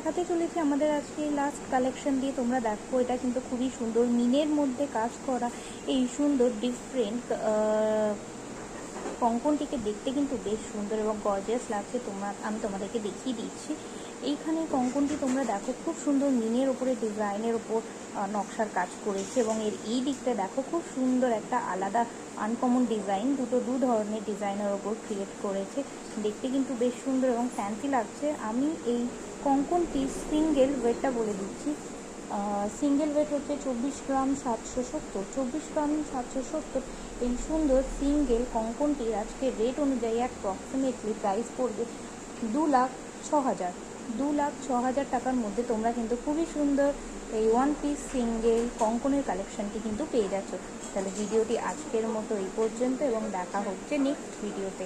দেখাতে চলেছি আমাদের আজকে লাস্ট কালেকশন দিয়ে। তোমরা দেখো, এটা কিন্তু খুবই সুন্দর মিনের মধ্যে কাজ করা এই সুন্দর ডিফারেন্ট কঙ্কনটিকে দেখতে কিন্তু বেশ সুন্দর এবং গর্জিয়াস লাগছে। আমি তোমাদেরকে দেখিয়ে দিচ্ছি। এইখানে কঙ্কনটি তোমরা দেখো, খুব সুন্দর মিনের ওপরে ডিজাইনের ওপর নকশার কাজ করেছে এবং এর এই দিকটা দেখো, খুব সুন্দর একটা আলাদা আনকমন ডিজাইন, দু ধরনের ডিজাইনের ওপর ক্রিয়েট করেছে। দেখতে কিন্তু বেশ সুন্দর এবং ফ্যান্সি লাগছে। আমি এই কঙ্কনটি সিঙ্গেল ওয়েটটা বলে দিচ্ছি। সিঙ্গেল ওয়েট হচ্ছে 24 গ্রাম 770। 24 গ্রাম 770 এই সুন্দর সিঙ্গেল কঙ্কনটির আজকে রেট অনুযায়ী অ্যাপ্রক্সিমেটলি প্রাইস পড়বে 2,06,000। 2,06,000 টাকার মধ্যে তোমরা কিন্তু খুবই সুন্দর এই ওয়ান পিস সিঙ্গেল কঙ্কনের কালেকশনটি কিন্তু পেয়ে যাচ্ছ। তাহলে ভিডিওটি আজকের মতো এই পর্যন্ত এবং দেখা হচ্ছে নেক্সট ভিডিওতে।